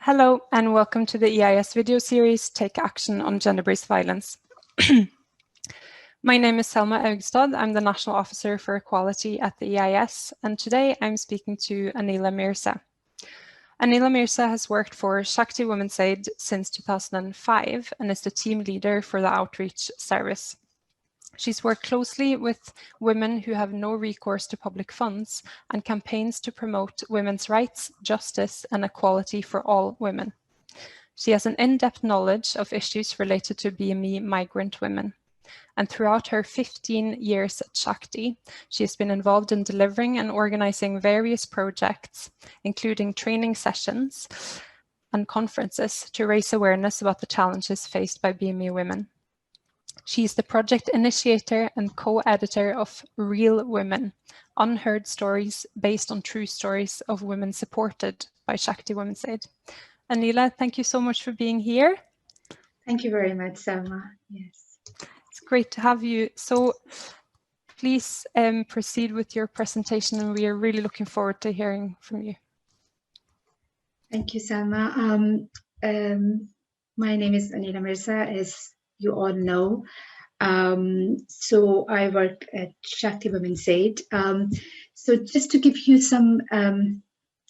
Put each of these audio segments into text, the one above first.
Hello and welcome to the EIS video series, Take Action on Gender-Based Violence. My name is Selma Augstad. I'm the National Officer for Equality at the EIS, and today I'm speaking to Anila Mirza. Anila Mirza has worked for Shakti Women's Aid since 2005 and is the team leader for the outreach service. She's worked closely with women who have no recourse to public funds and campaigns to promote women's rights, justice, and equality for all women. She has an in-depth knowledge of issues related to BME migrant women. And throughout her 15 years at Shakti, she has been involved in delivering and organizing various projects, including training sessions and conferences to raise awareness about the challenges faced by BME women. She is the project initiator and co-editor of Real Women, Unheard Stories based on true stories of women supported by Shakti Women's Aid. Anila, thank you so much for being here. Thank you very much, Selma. Yes. It's great to have you. So please proceed with your presentation, and we are really looking forward to hearing from you. Thank you, Selma. My name is Anila Mirza, as you all know. So I work at Shakti Women's Aid. So just to give you some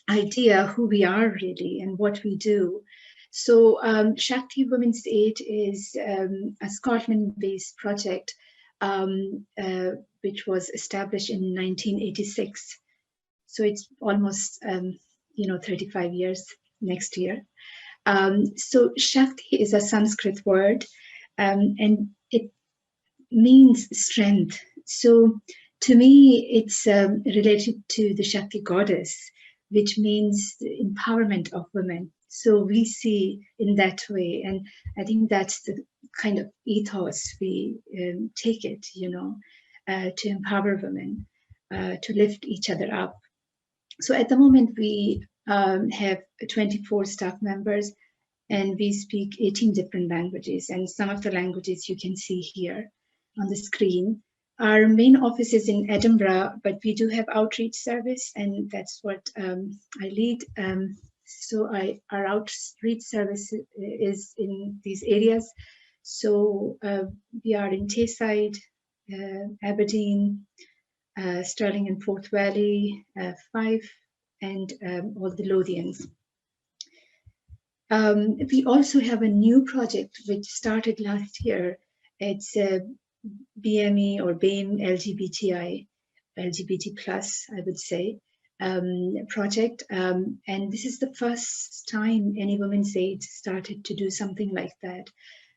idea who we are really and what we do. So Shakti Women's Aid is a Scotland-based project which was established in 1986. So it's almost 35 years next year. So Shakti is a Sanskrit word, and it means strength. So to me, it's related to the Shakti goddess, which means the empowerment of women. So we see in that way, and I think that's the kind of ethos we take it, to empower women, to lift each other up. So at the moment, we have 24 staff members, and we speak 18 different languages, and some of the languages you can see here on the screen. Our main office is in Edinburgh, but we do have outreach service, and that's what I lead. So our outreach service is in these areas. So we are in Tayside, Aberdeen, Stirling and Forth Valley, Fife, and all the Lothians. We also have a new project which started last year. It's a BME or BAME LGBT plus, I would say, project. And this is the first time any Women's Aid started to do something like that.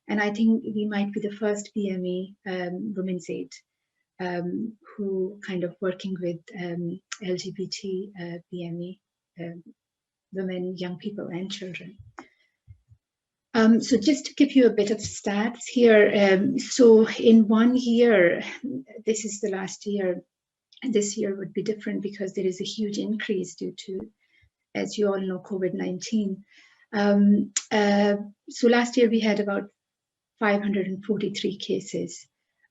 And I think we might be the first BME Women's Aid who kind of working with LGBT BME women, young people, and children. So just to give you a bit of stats here, so in 1 year, this is the last year, and this year would be different because there is a huge increase due to, as you all know, COVID-19. So last year we had about 543 cases.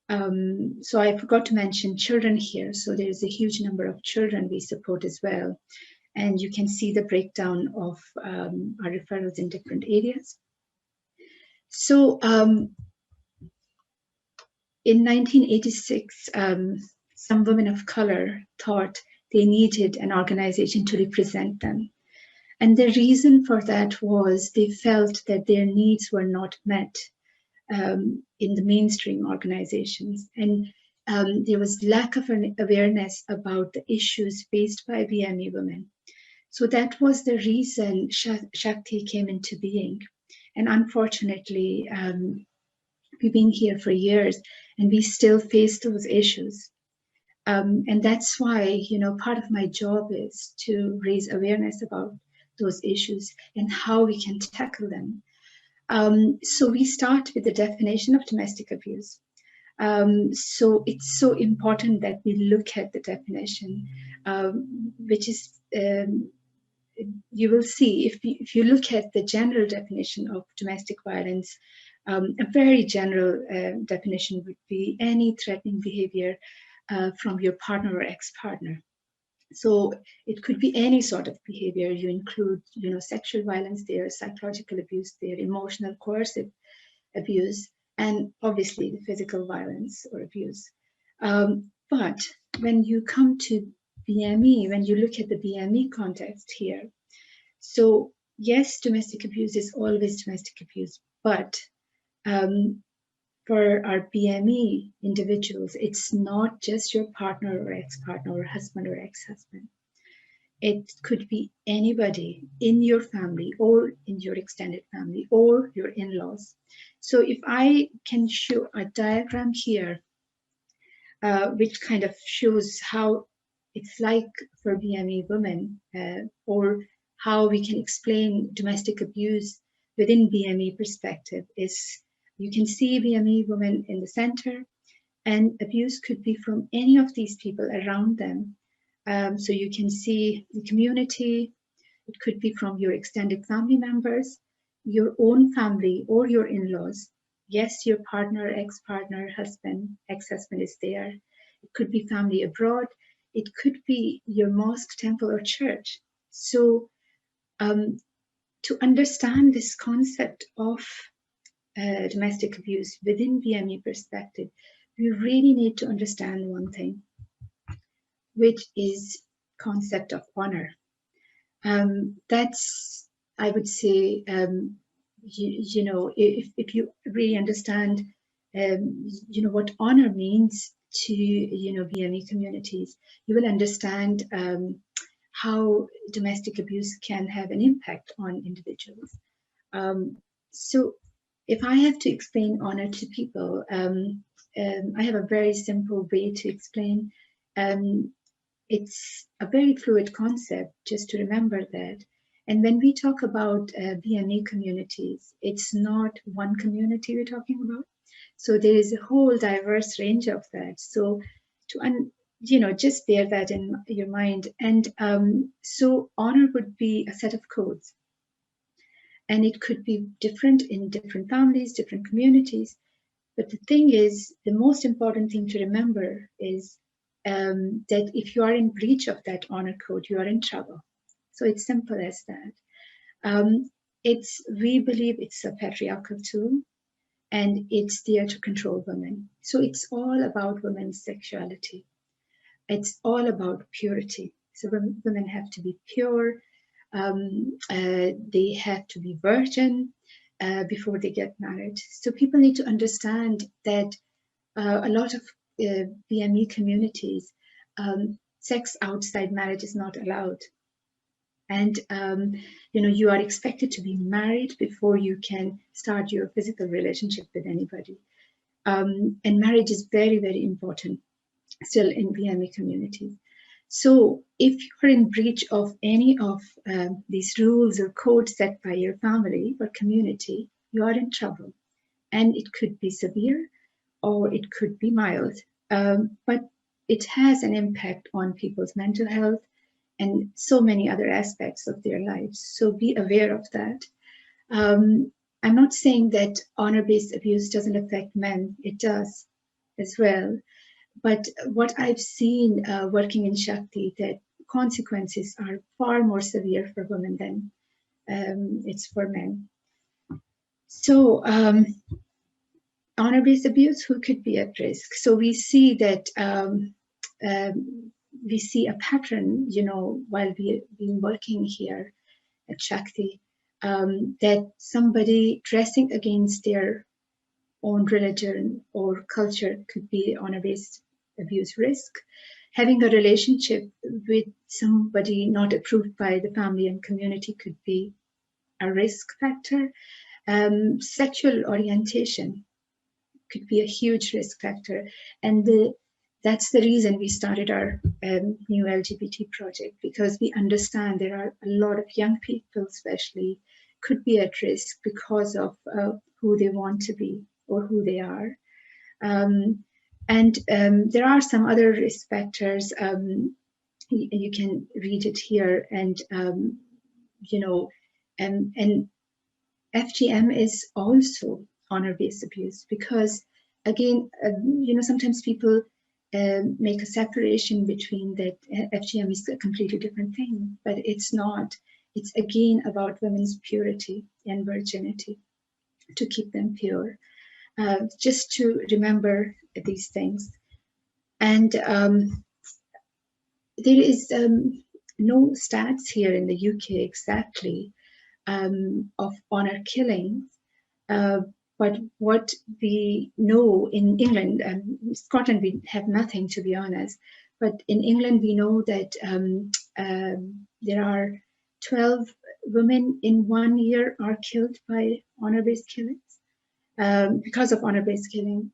So I forgot to mention children here. So there is a huge number of children we support as well. And you can see the breakdown of our referrals in different areas. So in 1986, some women of color thought they needed an organization to represent them. And the reason for that was they felt that their needs were not met in the mainstream organizations. And there was lack of an awareness about the issues faced by BME women. So that was the reason Shakti came into being. And unfortunately, we've been here for years and we still face those issues. And that's why, part of my job is to raise awareness about those issues and how we can tackle them. So we start with the definition of domestic abuse. So it's so important that we look at the definition, which is, you will see, if you look at the general definition of domestic violence, a very general definition would be any threatening behavior from your partner or ex-partner. So it could be any sort of behavior. You include, sexual violence there, psychological abuse there, emotional, coercive abuse, and obviously the physical violence or abuse. But when you come to BME, when you look at the BME context here, so yes, domestic abuse is always domestic abuse, but for our BME individuals, it's not just your partner or ex-partner or husband or ex-husband. It could be anybody in your family or in your extended family or your in-laws. So if I can show a diagram here, which kind of shows how it's like for BME women, or how we can explain domestic abuse within BME perspective, is you can see BME women in the center, and abuse could be from any of these people around them. So you can see the community, it could be from your extended family members, your own family, or your in-laws. Yes, your partner, ex-partner, husband, ex-husband is there. It could be family abroad. It could be your mosque, temple, or church. So to understand this concept of domestic abuse within BME perspective, we really need to understand one thing, which is concept of honor. That's, I would say, if you really understand, what honor means to, BME communities, you will understand how domestic abuse can have an impact on individuals. So if I have to explain honor to people, I have a very simple way to explain. It's a very fluid concept, just to remember that. And when we talk about BME communities, it's not one community we're talking about. So there is a whole diverse range of that. So to just bear that in your mind. And so honor would be a set of codes. And it could be different in different families, different communities. But the thing is, the most important thing to remember is that if you are in breach of that honor code, you are in trouble. So it's simple as that. We believe it's a patriarchal tool, and it's there to control women. So it's all about women's sexuality. It's all about purity. So women have to be pure. They have to be virgin before they get married. So people need to understand that a lot of BME communities, sex outside marriage is not allowed. And, you are expected to be married before you can start your physical relationship with anybody. And marriage is very, very important still in BME communities. So if you're in breach of any of these rules or codes set by your family or community, you are in trouble. And it could be severe or it could be mild. But it has an impact on people's mental health and so many other aspects of their lives. So be aware of that. I'm not saying that honor-based abuse doesn't affect men. It does as well. But what I've seen working in Shakti, that consequences are far more severe for women than it's for men. So honor-based abuse, who could be at risk? So we see that we see a pattern, while we've been working here at Shakti, that somebody dressing against their own religion or culture could be honor-based abuse risk. Having a relationship with somebody not approved by the family and community could be a risk factor. Sexual orientation could be a huge risk factor. And that's the reason we started our new LGBT project, because we understand there are a lot of young people, especially, could be at risk because of who they want to be or who they are. And there are some other risk factors. You can read it here, and and FGM is also honor-based abuse, because again, sometimes people make a separation between that FGM is a completely different thing, but it's not. It's again about women's purity and virginity, to keep them pure. Just to remember these things. And there is no stats here in the UK exactly of honor killings. But what we know in England, Scotland, we have nothing, to be honest. But in England, we know that there are 12 women in 1 year are killed by honor-based killings, because of honor-based killing.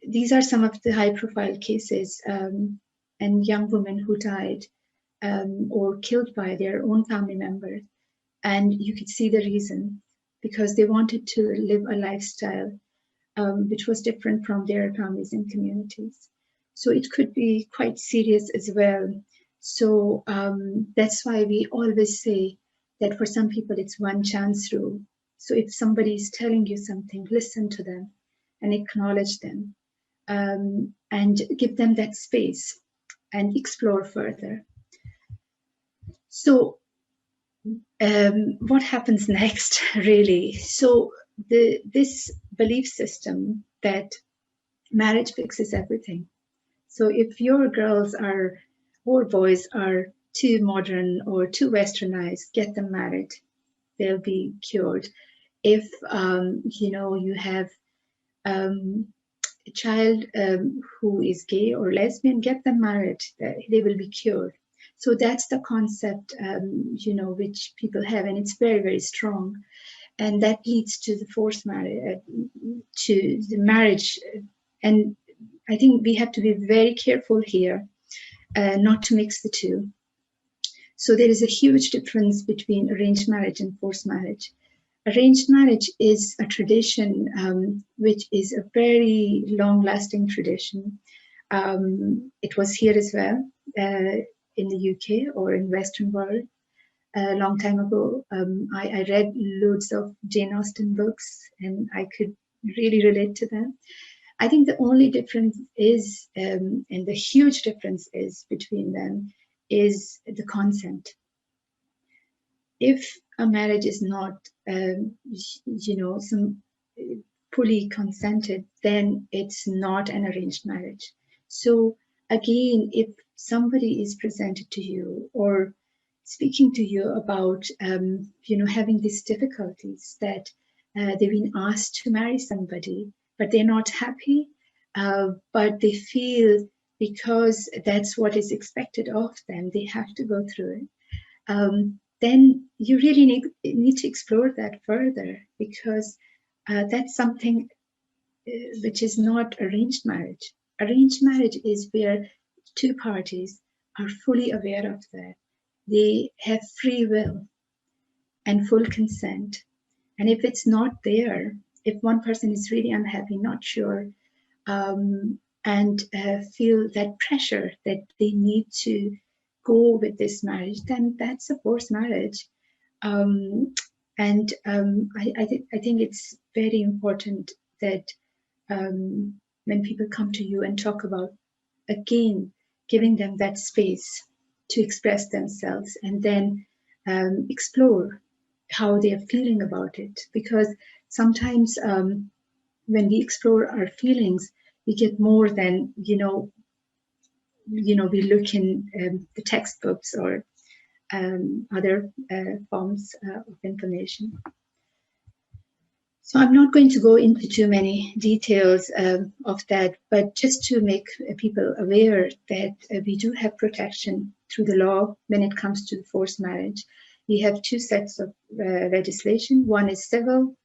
These are some of the high-profile cases, and young women who died or killed by their own family members. And you could see the reason, because they wanted to live a lifestyle which was different from their families and communities. So it could be quite serious as well. So that's why we always say that for some people it's one chance rule. So if somebody is telling you something, listen to them and acknowledge them, and give them that space and explore further. So what happens next, really? So this belief system that marriage fixes everything. So if your girls are or boys are too modern or too westernized, get them married, they'll be cured. If you have a child who is gay or lesbian, get them married, they will be cured. So that's the concept, which people have, and it's very, very strong. And that leads to the forced marriage, to the marriage. And I think we have to be very careful here not to mix the two. So there is a huge difference between arranged marriage and forced marriage. Arranged marriage is a tradition which is a very long-lasting tradition. It was here as well in the UK or in Western world a long time ago. I read loads of Jane Austen books and I could really relate to them. I think the only difference is, and the huge difference is between them, is the consent. If a marriage is not, fully consented, then it's not an arranged marriage. So again, if somebody is presented to you or speaking to you about, having these difficulties that they've been asked to marry somebody, but they're not happy, but they feel because that's what is expected of them, they have to go through it. Then you really need to explore that further, because that's something which is not arranged marriage. Arranged marriage is where two parties are fully aware of that. They have free will and full consent. And if it's not there, if one person is really unhappy, not sure, and feel that pressure that they need to go with this marriage, then that's a forced marriage. I think it's very important that when people come to you and talk about, again, giving them that space to express themselves and then explore how they are feeling about it. Because sometimes when we explore our feelings, we get more than, we look in the textbooks or other forms of information. So I'm not going to go into too many details of that, but just to make people aware that we do have protection through the law when it comes to forced marriage. We have two sets of legislation. One is civil,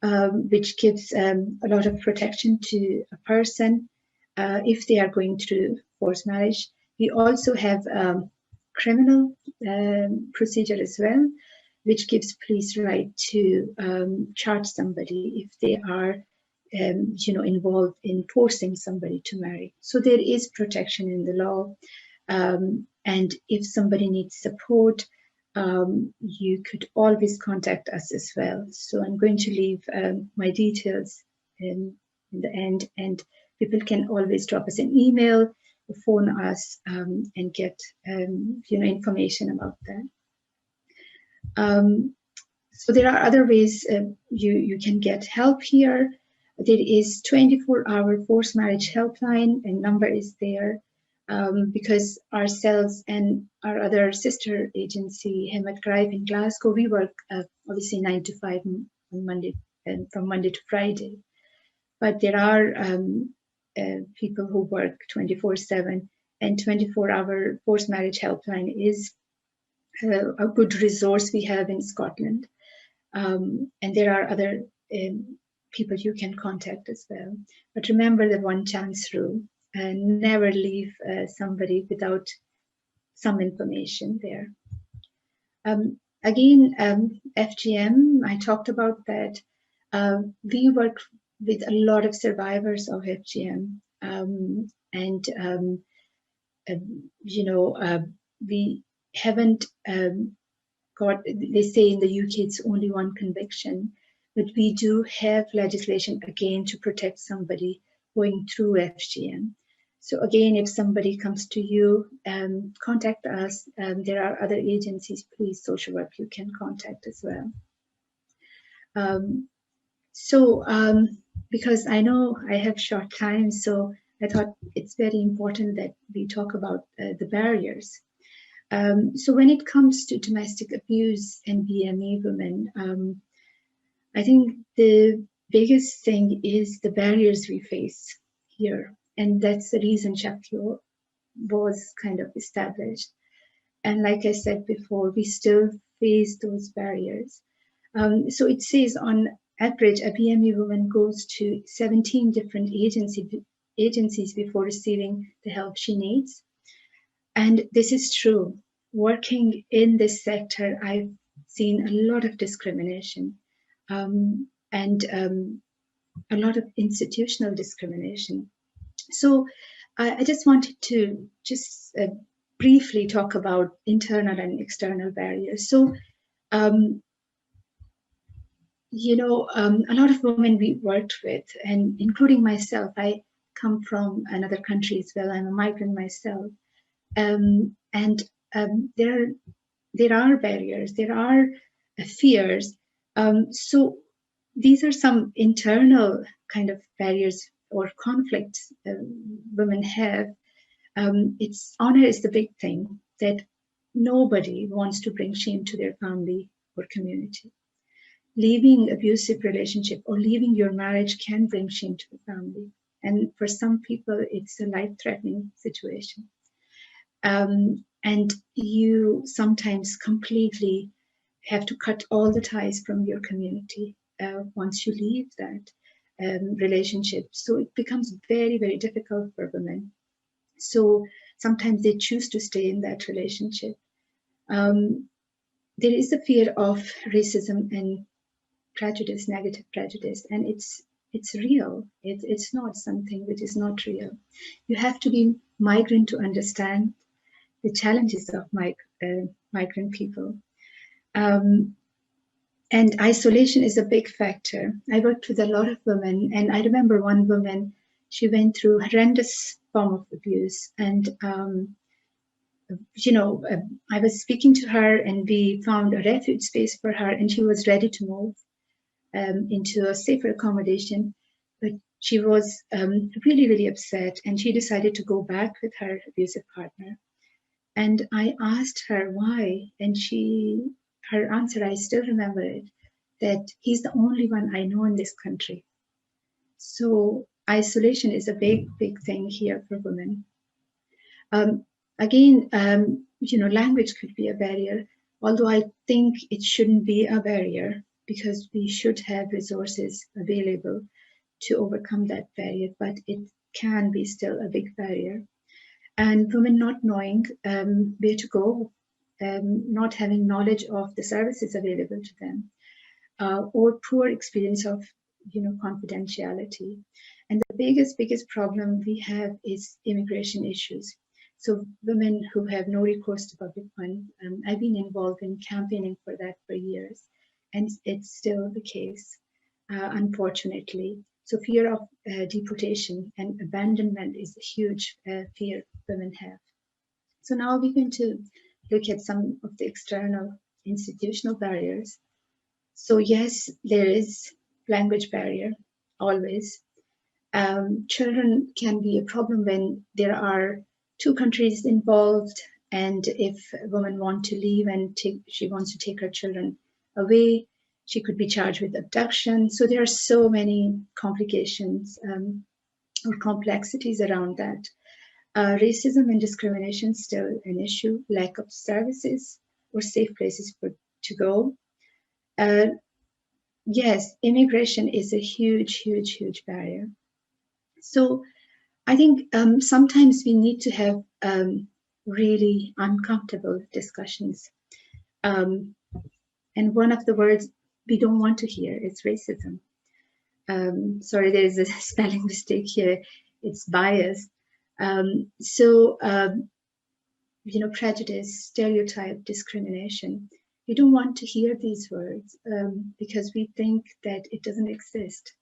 which gives a lot of protection to a person if they are going through forced marriage. We also have criminal procedure as well, which gives police right to charge somebody if they are, involved in forcing somebody to marry. So there is protection in the law, and if somebody needs support, you could always contact us as well. So I'm going to leave my details in the end. And people can always drop us an email, phone us, and get information about that. So there are other ways you can get help here. There is 24-hour forced marriage helpline, and number is there because ourselves and our other sister agency, Hemant Grive in Glasgow, we work obviously 9 to 5 on Monday and from Monday to Friday. But there are people who work 24/7, and 24-hour forced marriage helpline is a good resource we have in Scotland. And there are other people you can contact as well. But remember the one chance rule, and never leave somebody without some information there. Again, FGM, I talked about that. We work with a lot of survivors of FGM, we haven't they say in the UK it's only one conviction, but we do have legislation again to protect somebody going through FGM. So again, if somebody comes to you, contact us. There are other agencies, police, social work, you can contact as well. Because I know I have short time, so I thought it's very important that we talk about the barriers. So when it comes to domestic abuse and BME women, I think the biggest thing is the barriers we face here. And that's the reason Shakti was kind of established. And like I said before, we still face those barriers. So it says on average, a BME woman goes to 17 different agencies before receiving the help she needs. And this is true. Working in this sector, I've seen a lot of discrimination and a lot of institutional discrimination. So I just wanted to briefly talk about internal and external barriers. So, a lot of women we worked with, and including myself, I come from another country as well. I'm a migrant myself. There are barriers, there are fears. So these are some internal kind of barriers or conflicts women have. It's honor is the big thing, that nobody wants to bring shame to their family or community. Leaving abusive relationship or leaving your marriage can bring shame to the family. And for some people, it's a life-threatening situation. And you sometimes completely have to cut all the ties from your community once you leave that relationship. So it becomes very, very difficult for women. So sometimes they choose to stay in that relationship. There is a fear of racism and prejudice, negative prejudice, and it's real. It's not something which is not real. You have to be migrant to understand the challenges of migrant people. And isolation is a big factor. I worked with a lot of women, and I remember one woman, she went through horrendous form of abuse. And, I was speaking to her, and we found a refuge space for her, and she was ready to move into a safer accommodation. But she was really, really upset, and she decided to go back with her abusive partner. And I asked her why, and her answer, I still remember it, that he's the only one I know in this country. So isolation is a big, big thing here for women. Again, language could be a barrier, although I think it shouldn't be a barrier because we should have resources available to overcome that barrier, but it can be still a big barrier. And women not knowing where to go, not having knowledge of the services available to them, or poor experience of confidentiality. And the biggest problem we have is immigration issues. So women who have no recourse to public fund, I've been involved in campaigning for that for years, and it's still the case, unfortunately. So fear of deportation and abandonment is a huge fear women have. So now we're going to look at some of the external institutional barriers. So yes, there is language barrier, always. Children can be a problem when there are two countries involved, and if a woman wants to leave and she wants to take her children away, she could be charged with abduction. So there are so many complications or complexities around that. Racism and discrimination still an issue, lack of services or safe places to go. Yes, immigration is a huge, huge, huge barrier. So I think sometimes we need to have really uncomfortable discussions. And one of the words we don't want to hear is racism. Sorry, there is a spelling mistake here. It's bias. Prejudice, stereotype, discrimination. We don't want to hear these words because we think that it doesn't exist.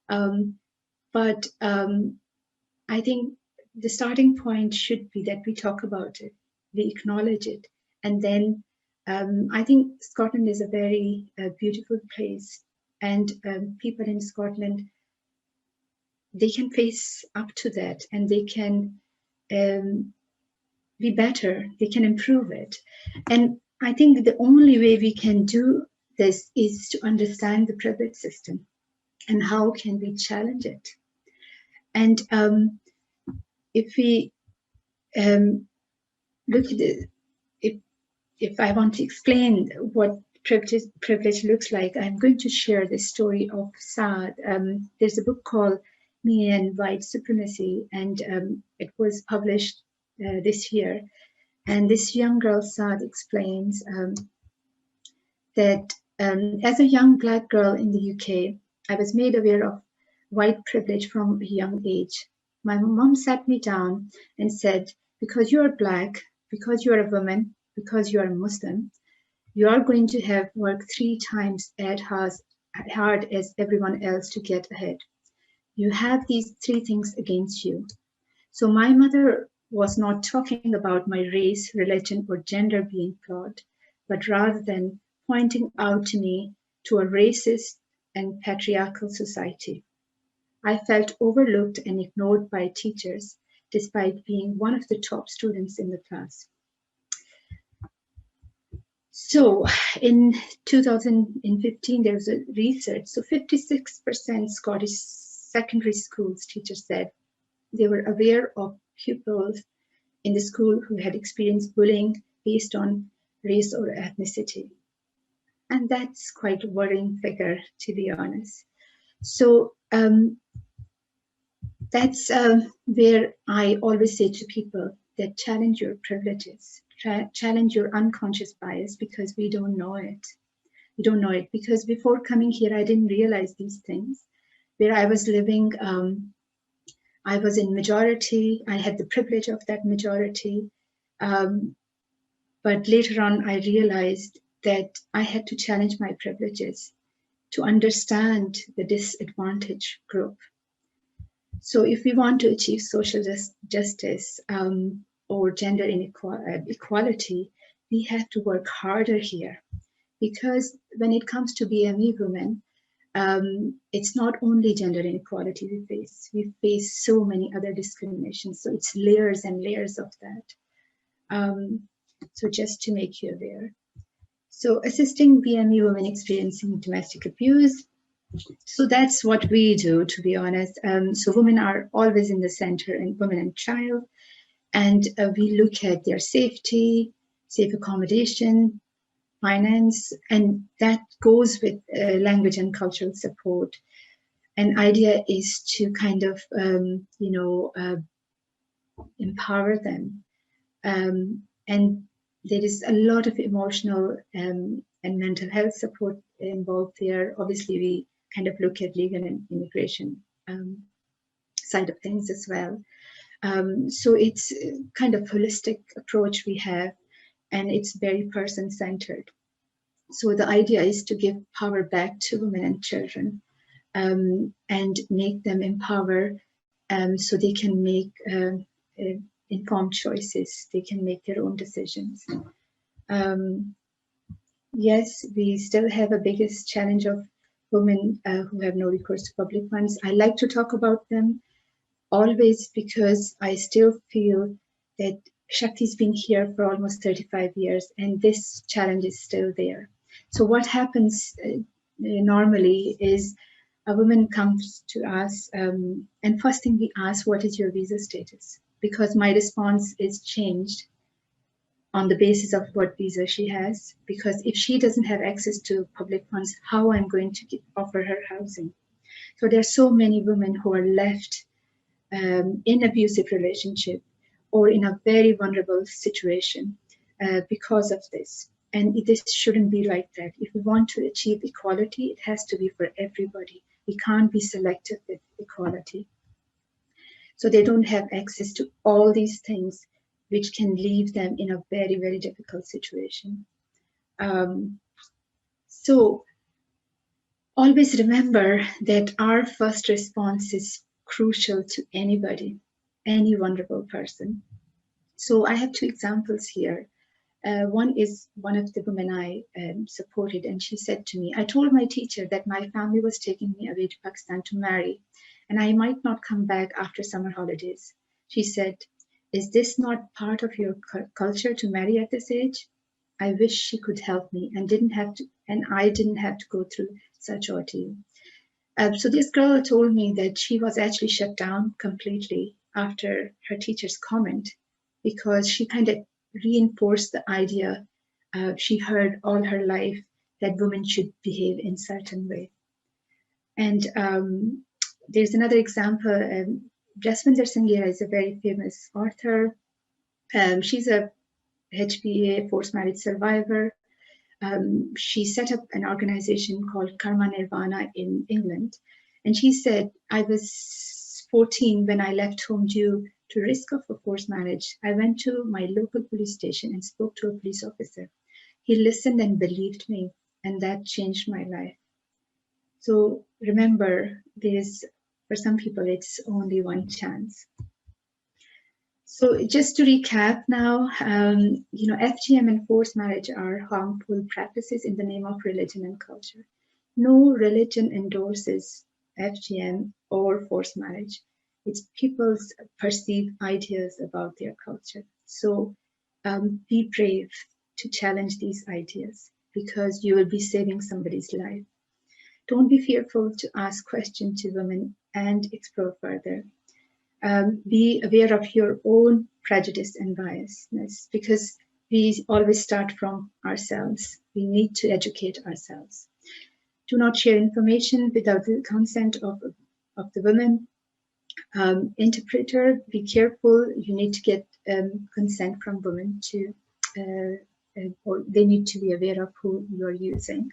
But I think the starting point should be that we talk about it, we acknowledge it, and then I think Scotland is a very beautiful place, and people in Scotland, they can face up to that, and they can be better, they can improve it. And I think the only way we can do this is to understand the privilege system and how can we challenge it. And if we look at it, if I want to explain what privilege looks like, I'm going to share the story of Saad. There's a book called Me and White Supremacy, and it was published this year. And this young girl, Saad, explains that as a young Black girl in the UK, I was made aware of white privilege from a young age. My mom sat me down and said, because you're Black, because you're a woman, because you're a Muslim, you are going to have work 3 times as hard as everyone else to get ahead. You have these 3 things against you. So my mother was not talking about my race, religion, or gender being flawed, but rather than pointing out to me to a racist and patriarchal society. I felt overlooked and ignored by teachers, despite being one of the top students in the class. So in 2015, there was a research. So 56% Scottish secondary schools teachers said they were aware of pupils in the school who had experienced bullying based on race or ethnicity. And that's quite a worrying figure, to be honest. So that's where I always say to people that challenge your privileges, challenge your unconscious bias, because we don't know it. We don't know it because before coming here, I didn't realize these things. Where I was living, I was in majority. I had the privilege of that majority. But later on, I realized that I had to challenge my privileges to understand the disadvantaged group. So if we want to achieve social justice or gender equality, we have to work harder here. Because when it comes to BME women, it's not only gender inequality we face so many other discriminations. So it's layers and layers of that. So just to make you aware. So assisting BME women experiencing domestic abuse. So that's what we do, to be honest. So women are always in the center, and women and child. And we look at their safety, safe accommodation, finance, and that goes with language and cultural support. An idea is to kind of, empower them. And there is a lot of emotional and mental health support involved there. Obviously, we kind of look at legal and immigration side of things as well. So it's kind of holistic approach we have, and it's very person-centered. So the idea is to give power back to women and children. and make them empower so they can make informed choices. They can make their own decisions. Yes, we still have a biggest challenge of women who have no recourse to public funds. I like to talk about them always because I still feel that Shakti's been here for almost 35 years and this challenge is still there. So what happens normally is a woman comes to us and first thing we ask, what is your visa status? Because my response is changed on the basis of what visa she has, because if she doesn't have access to public funds, how I'm going to offer her housing? So there are so many women who are left in abusive relationship or in a very vulnerable situation because of this. And this shouldn't be like that. If we want to achieve equality, it has to be for everybody. We can't be selective with equality. So they don't have access to all these things, which can leave them in a very, very difficult situation. So always remember that our first response is crucial to anybody, any vulnerable person. So I have two examples here. One is one of the women I supported, and she said to me, I told my teacher that my family was taking me away to Pakistan to marry, and I might not come back after summer holidays. She said, is this not part of your culture to marry at this age? I wish she could help me and I didn't have to go through such ordeal. So this girl told me that she was actually shut down completely after her teacher's comment because she kind of reinforced the idea she heard all her life that women should behave in certain way. And there's another example. Jaswinder Sanghera is a very famous author. She's a HPA forced marriage survivor. She set up an organization called Karma Nirvana in England. And she said, I was 14 when I left home due to risk of a forced marriage. I went to my local police station and spoke to a police officer. He listened and believed me, and that changed my life. So remember, for some people, it's only one chance. So just to recap now, FGM and forced marriage are harmful practices in the name of religion and culture. No religion endorses FGM or forced marriage. It's people's perceived ideas about their culture. So be brave to challenge these ideas because you will be saving somebody's life. Don't be fearful to ask questions to women and explore further. Be aware of your own prejudice and biasness because we always start from ourselves. We need to educate ourselves. Do not share information without the consent of the women. Interpreter, be careful. You need to get consent from women or they need to be aware of who you're using.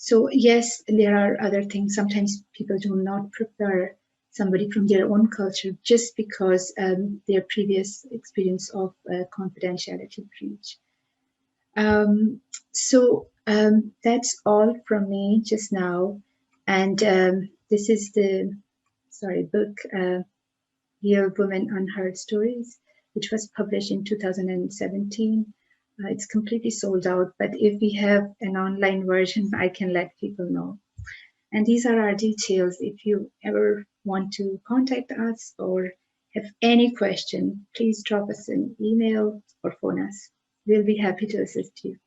So yes, there are other things. Sometimes people do not prefer somebody from their own culture just because their previous experience of confidentiality breach. So that's all from me just now. And this is the book, Real Women Unheard Stories, which was published in 2017. It's completely sold out, but if we have an online version, I can let people know. And these are our details. If you ever want to contact us or have any question, please drop us an email or phone us. We'll be happy to assist you.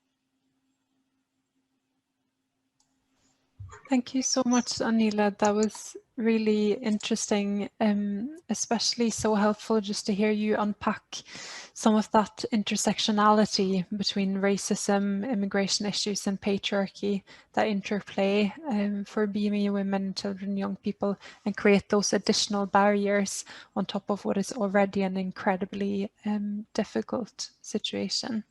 Thank you so much, Anila. That was really interesting, especially so helpful just to hear you unpack some of that intersectionality between racism, immigration issues and patriarchy, that interplay for BME women, children, young people, and create those additional barriers on top of what is already an incredibly difficult situation.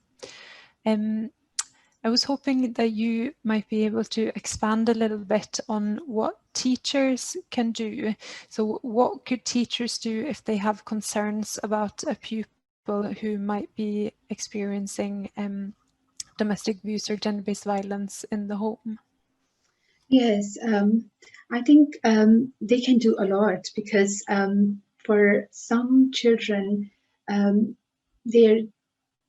I was hoping that you might be able to expand a little bit on what teachers can do. So what could teachers do if they have concerns about a pupil who might be experiencing domestic abuse or gender-based violence in the home? Yes, I think they can do a lot because for some children, their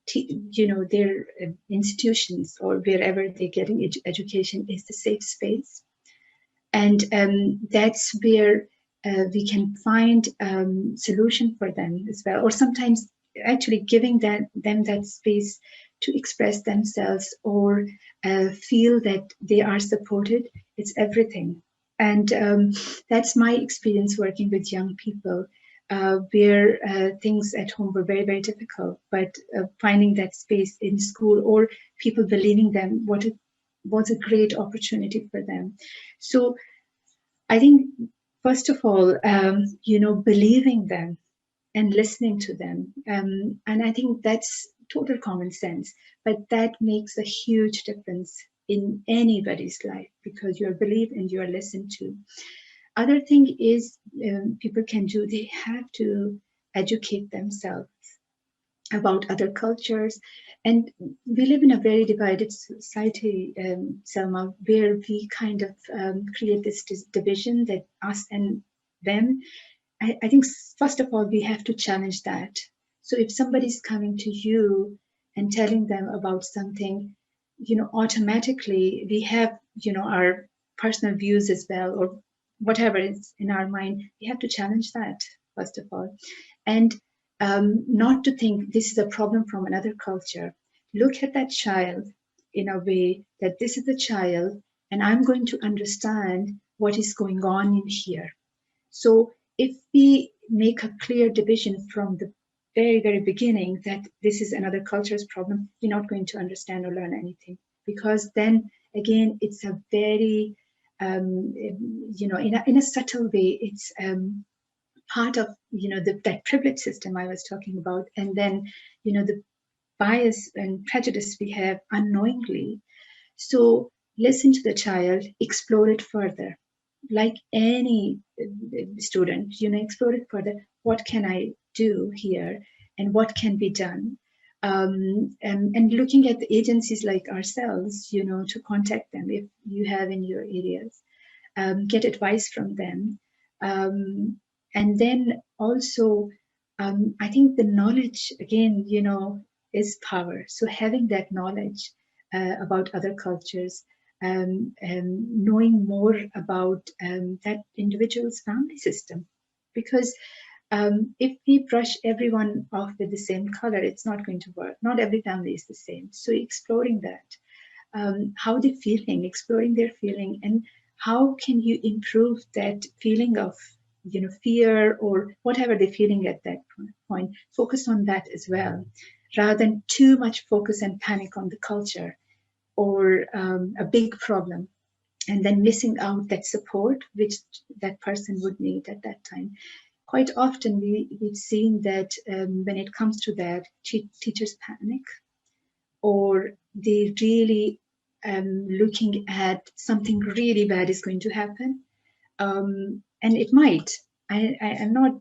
their institutions or wherever they're getting education is the safe space, and that's where we can find solution for them as well, or sometimes actually giving them that space to express themselves or feel that they are supported. It's everything. And that's my experience working with young people, where things at home were very, very difficult, but finding that space in school or people believing them was a great opportunity for them. So I think, first of all, believing them and listening to them. And I think that's total common sense, but that makes a huge difference in anybody's life because you're believed and you're listened to. Other thing is people can do, they have to educate themselves about other cultures. And we live in a very divided society, Selma, where we kind of create this division that us and them. I think, first of all, we have to challenge that. So if somebody's coming to you and telling them about something, automatically we have, our personal views as well, or whatever is in our mind, we have to challenge that, first of all. And not to think this is a problem from another culture. Look at that child in a way that this is a child, and I'm going to understand what is going on in here. So if we make a clear division from the very, very beginning that this is another culture's problem, you're not going to understand or learn anything. Because then again, it's a very, in a subtle way, it's part of, that privilege system I was talking about. And then, the bias and prejudice we have unknowingly. So listen to the child, explore it further. Like any student, explore it further. What can I do here, and what can be done? And looking at the agencies like ourselves, to contact them if you have in your areas, get advice from them, and then also, I think the knowledge again, is power. So having that knowledge about other cultures, knowing more about that individual's family system, because if we brush everyone off with the same color, it's not going to work. Not every family is the same. So exploring that, how they're feeling, exploring their feeling, and how can you improve that feeling of fear or whatever they're feeling at that point. Focus on that as well, rather than too much focus and panic on the culture or a big problem, and then missing out that support which that person would need at that time. Quite often we've seen that when it comes to that, teachers panic, or they really looking at something really bad is going to happen, and it might. I'm not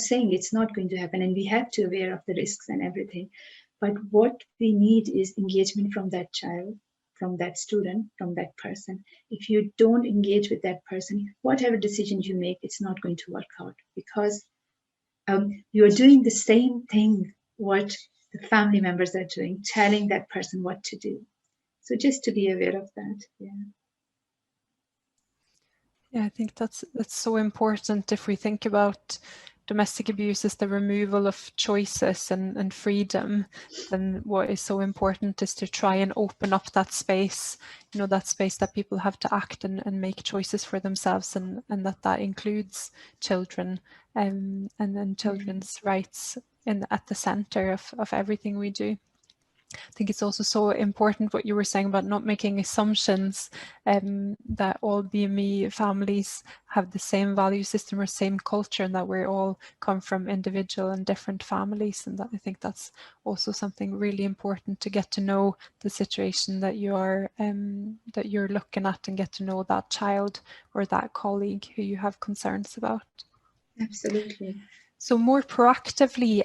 saying it's not going to happen, and we have to aware of the risks and everything, but what we need is engagement from that child, from that student, from that person. If you don't engage with that person, whatever decision you make, it's not going to work out, because you're doing the same thing what the family members are doing, telling that person what to do. So just to be aware of that. Yeah, I think that's so important. If we think about domestic abuse as the removal of choices and freedom, then what is so important is to try and open up that space, that space that people have to act and make choices for themselves, and that includes children, and then children's rights at the center of everything we do. I think it's also so important what you were saying about not making assumptions, that all BME families have the same value system or same culture, and that we all come from individual and different families. And that I think that's also something really important, to get to know the situation that you're looking at, and get to know that child or that colleague who you have concerns about. Absolutely. So more proactively,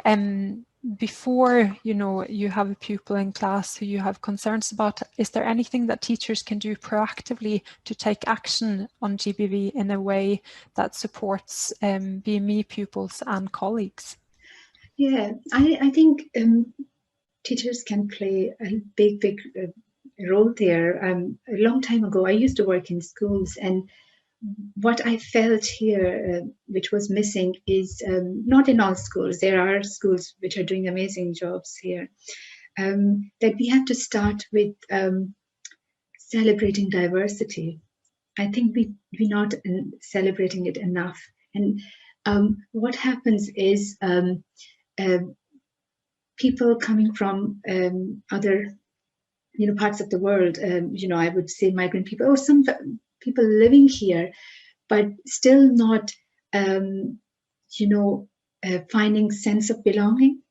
before you have a pupil in class who you have concerns about, is there anything that teachers can do proactively to take action on GBV in a way that supports BME pupils and colleagues? Yeah, I think teachers can play a big role there. A long time ago, I used to work in schools, and what I felt here, which was missing, is not in all schools. There are schools which are doing amazing jobs here. That we have to start with celebrating diversity. I think we're not celebrating it enough. And what happens is people coming from other parts of the world, I would say migrant people or some people living here, but still not, finding sense of belonging.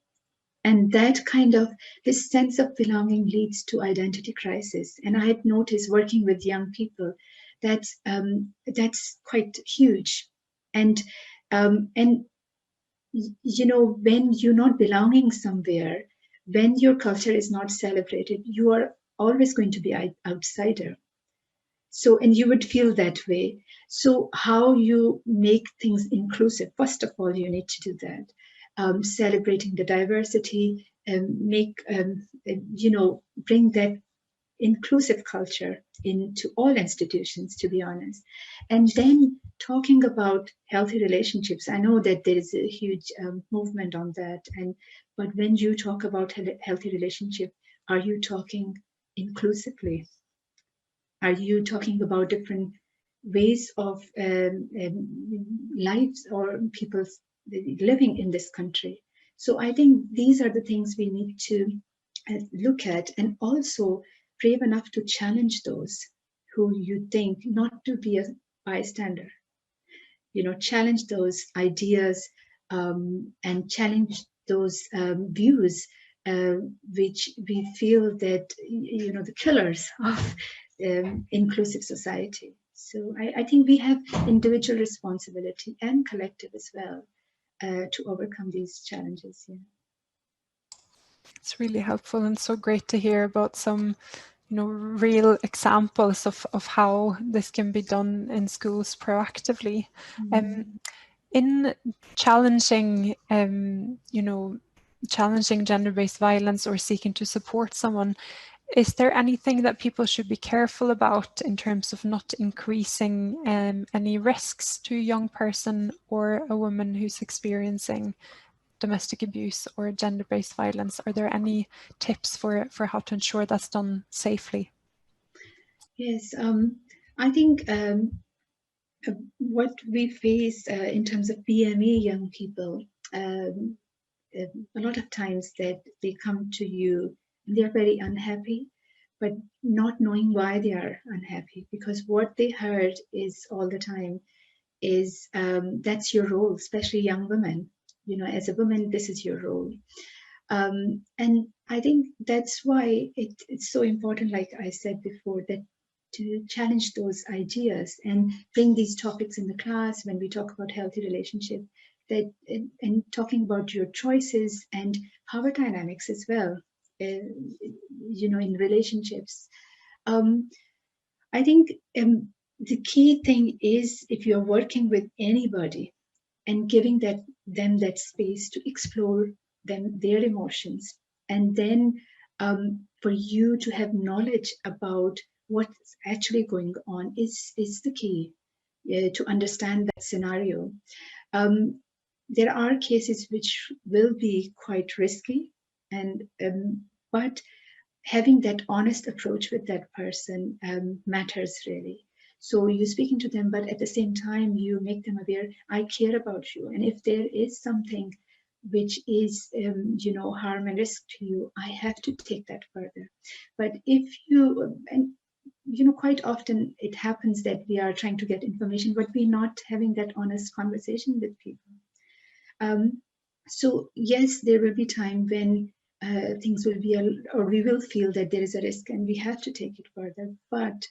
And that kind of, this sense of belonging leads to identity crisis. And I had noticed working with young people, that's quite huge. And when you're not belonging somewhere, when your culture is not celebrated, you are always going to be outsider. So, and you would feel that way. So how you make things inclusive, first of all, you need to do that. Celebrating the diversity, bring that inclusive culture into all institutions, to be honest. And then talking about healthy relationships, I know that there is a huge movement on that. But when you talk about healthy relationship, are you talking inclusively? Are you talking about different ways of lives or people living in this country? So I think these are the things we need to look at, and also brave enough to challenge those who you think not to be a bystander. Challenge those ideas and challenge those views which we feel that the killers of inclusive society. So I think we have individual responsibility and collective as well to overcome these challenges. Yeah. It's really helpful and so great to hear about some real examples of how this can be done in schools proactively. In challenging, challenging gender-based violence or seeking to support someone, is there anything that people should be careful about in terms of not increasing any risks to a young person or a woman who's experiencing domestic abuse or gender-based violence? Are there any tips for how to ensure that's done safely? Yes, I think what we face in terms of BME young people, a lot of times that they come to you and they're very unhappy, but not knowing why they are unhappy, because what they heard is all the time is that's your role, especially young women. As a woman, this is your role. And I think that's why it's so important, like I said before, that to challenge those ideas and bring these topics in the class when we talk about healthy relationship, that and talking about your choices and power dynamics as well, in relationships. I think the key thing is, if you're working with anybody and giving them that space to explore their emotions, and then for you to have knowledge about what's actually going on is the key to understand that scenario. There are cases which will be quite risky, and but having that honest approach with that person matters really. So you're speaking to them, but at the same time, you make them aware, I care about you. And if there is something which is, harm and risk to you, I have to take that further. But if quite often it happens that we are trying to get information, but we're not having that honest conversation with people. So yes, there will be time when things will be, or we will feel that there is a risk and we have to take it further. But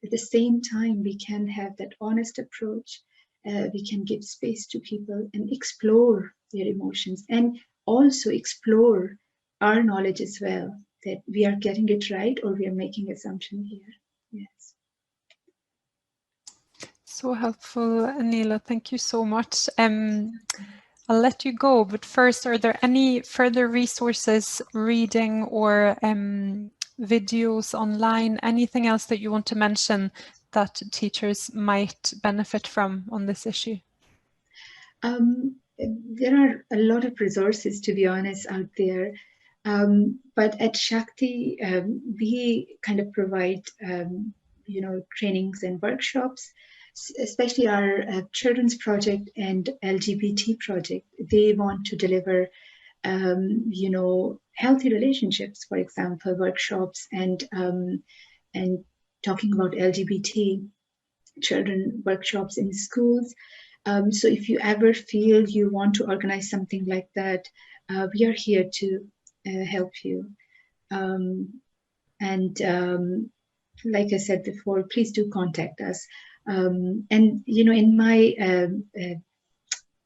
at the same time, we can have that honest approach we can give space to people and explore their emotions, and also explore our knowledge as well, that we are getting it right or we are making assumption here. Yes. So helpful, Anila. Thank you so much. I'll let you go, but first, are there any further resources, reading or videos online, anything else that you want to mention that teachers might benefit from on this issue? There are a lot of resources, to be honest, out there. But at Shakti, we kind of provide, trainings and workshops, especially our children's project and LGBT project. They want to deliver, healthy relationships, for example, workshops and talking about LGBT children workshops in schools. So if you ever feel you want to organize something like that, we are here to help you. Like I said before, please do contact us. And in my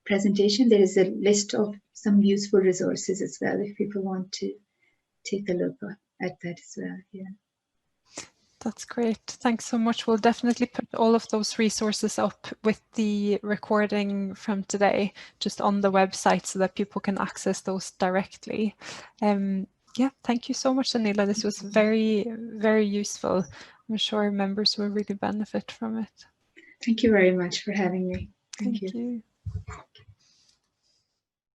presentation, there is a list of some useful resources as well, if people want to take a look at that as well. Yeah. That's great. Thanks so much. We'll definitely put all of those resources up with the recording from today, just on the website, so that people can access those directly. Yeah, thank you so much, Anila. This was very, very useful. I'm sure members will really benefit from it. Thank you very much for having me. Thank you.